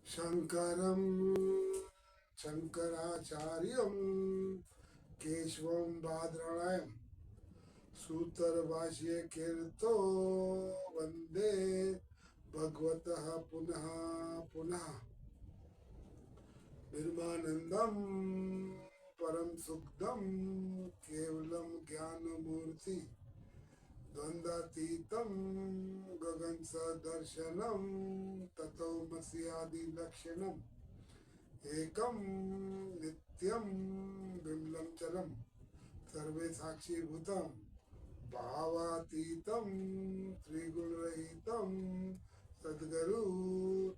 शंकरं शंकराचार्यं केशवं बादरायणं सूत्रभाष्ये कीर्तो वंदे भगवतः पुनः पुनः निर्मानंदम परम सुखदम केवलम ज्ञानमूर्ति द्वंद्वातीतं गगन सदर्शनम ततो मस्यादि लक्षणम एकम नित्यम विमलं चलम सर्वे साक्षीभूतम भावातीतं त्रिगुणरहितं सद्गुरु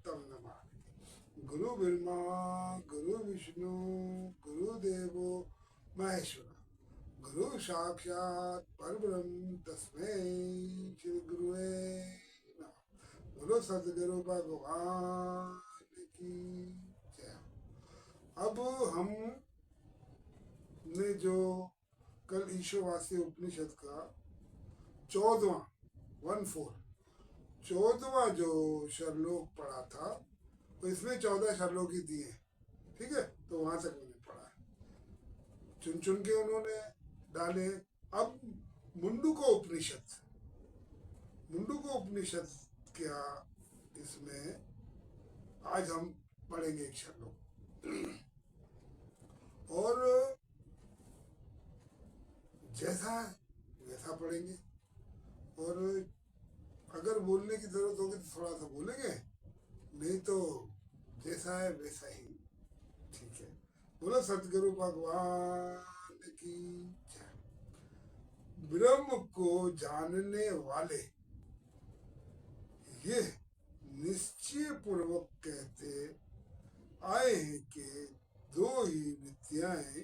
तम नमामि। गुरु ब्रह्मा गुरु विष्णु गुरुदेवो महेश्वर गुरु साक्षात परब्रह्म तस्मै श्री गुरुवे नमः। बोलो सद्गुरु भगवान की जय। अब हम ने जो कल ईशवासी उपनिषद का 14वां जो श्लोक पढ़ा था, तो इसमें 14 श्लोक ही दिए, ठीक है। तो वहां तक मैंने पढ़ा है, चुन चुन के उन्होंने डाले। अब मुंडुको उपनिषद क्या, इसमें आज हम पढ़ेंगे एक श्लोक और जैसा वैसा पढ़ेंगे, और अगर बोलने की जरूरत होगी तो थोड़ा सा बोलेंगे, नहीं तो जैसा है वैसा ही ठीक है। बोलो सतगुरु भगवान की जय। ब्रह्म को जानने वाले ये निश्चय पूर्वक कहते आए हैं कि दो ही विद्याएं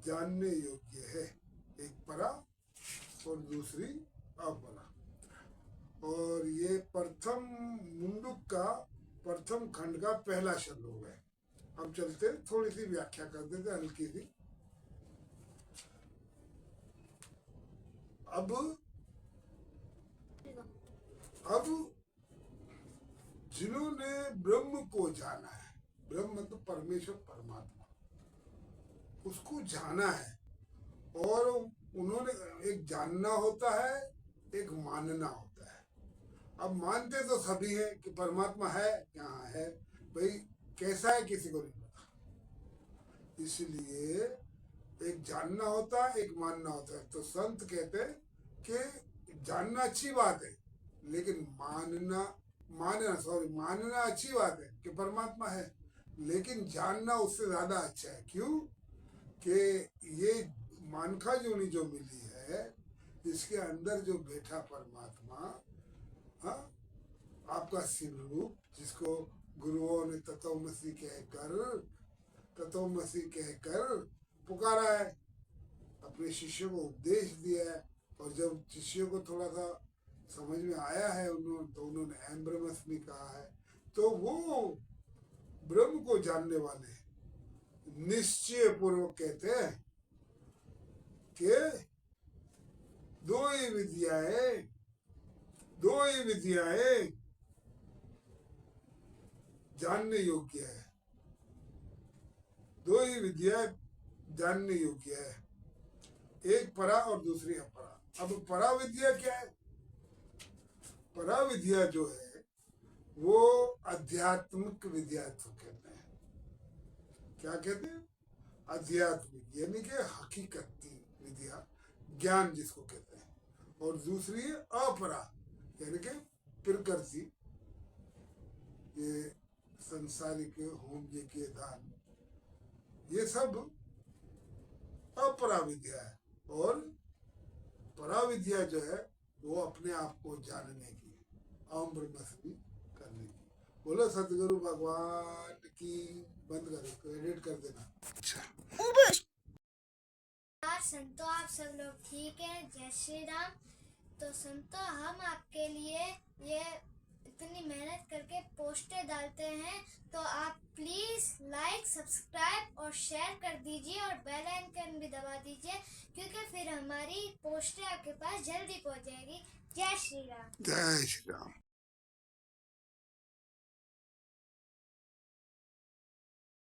जानने योग्य है, एक परा और दूसरी अपरा। और ये प्रथम मुंडुक का प्रथम खंड का पहला श्लोक है। अब चलते थोड़ी सी व्याख्या कर देते हल्की सी। अब जिन्होंने ब्रह्म को जाना है, ब्रह्म मतलब परमेश्वर परमात्मा, उसको जाना है, और उन्होंने एक जानना होता है, एक मानना होता है। अब मानते तो सभी हैं कि परमात्मा है, कहाँ है भाई, कैसा है किसी को नहीं पता, इसलिए एक जानना होता है, एक मानना होता है। तो संत कहते हैं कि जानना अच्छी बात है, लेकिन मानना अच्छी बात है कि परमात्मा है, लेकिन जानना उससे ज्यादा अच्छा है। क्यों? कि ये मानखा जोनी जो मिली है, इसके अंदर जो बैठा परमात्मा, हाँ, आपका शिव रूप, जिसको गुरुओं ने तत्वमसी कहकर पुकारा है, अपने शिष्यों को उपदेश दिया है। और जब शिष्यों को थोड़ा सा समझ में आया है तो उन्होंने अहम ब्रह्मास्मि कहा है। तो वो ब्रह्म को जानने वाले निश्चय पूर्वक कहते हैं कि दो ही विद्याएं जानने योग्य है, दो ही विद्या जानने योग्य है, एक परा और दूसरी अपरा। अब परा विद्या क्या है? परा विद्या जो है वो आध्यात्मिक विद्या तो कहते हैं। क्या कहते हैं? आध्यात्मिक, यानी कि हकीकती विद्या, ज्ञान जिसको कहते हैं। और दूसरी है अपरा, यानी कि प्रकृति, ये संसारिक होम यज्ञ दान, ये सब अपरा विद्या है। और परा विद्या जो है वो अपने आप को जानने की, अहम ब्रह्मास्मि करने की। बोलो सतगुरु भगवान की। बंद करो, एडिट कर देना। अच्छा संतो, आप सब लोग ठीक है? जय श्री राम। तो संतो, हम आपके लिए ये इतनी मेहनत करके पोस्टें डालते हैं, तो आप प्लीज लाइक, सब्सक्राइब और शेयर कर दीजिए, और बेल आइकन भी दबा दीजिए, क्योंकि फिर हमारी पोस्टें आपके पास जल्दी पहुंच जाएगी। जय श्री राम। जय श्री राम।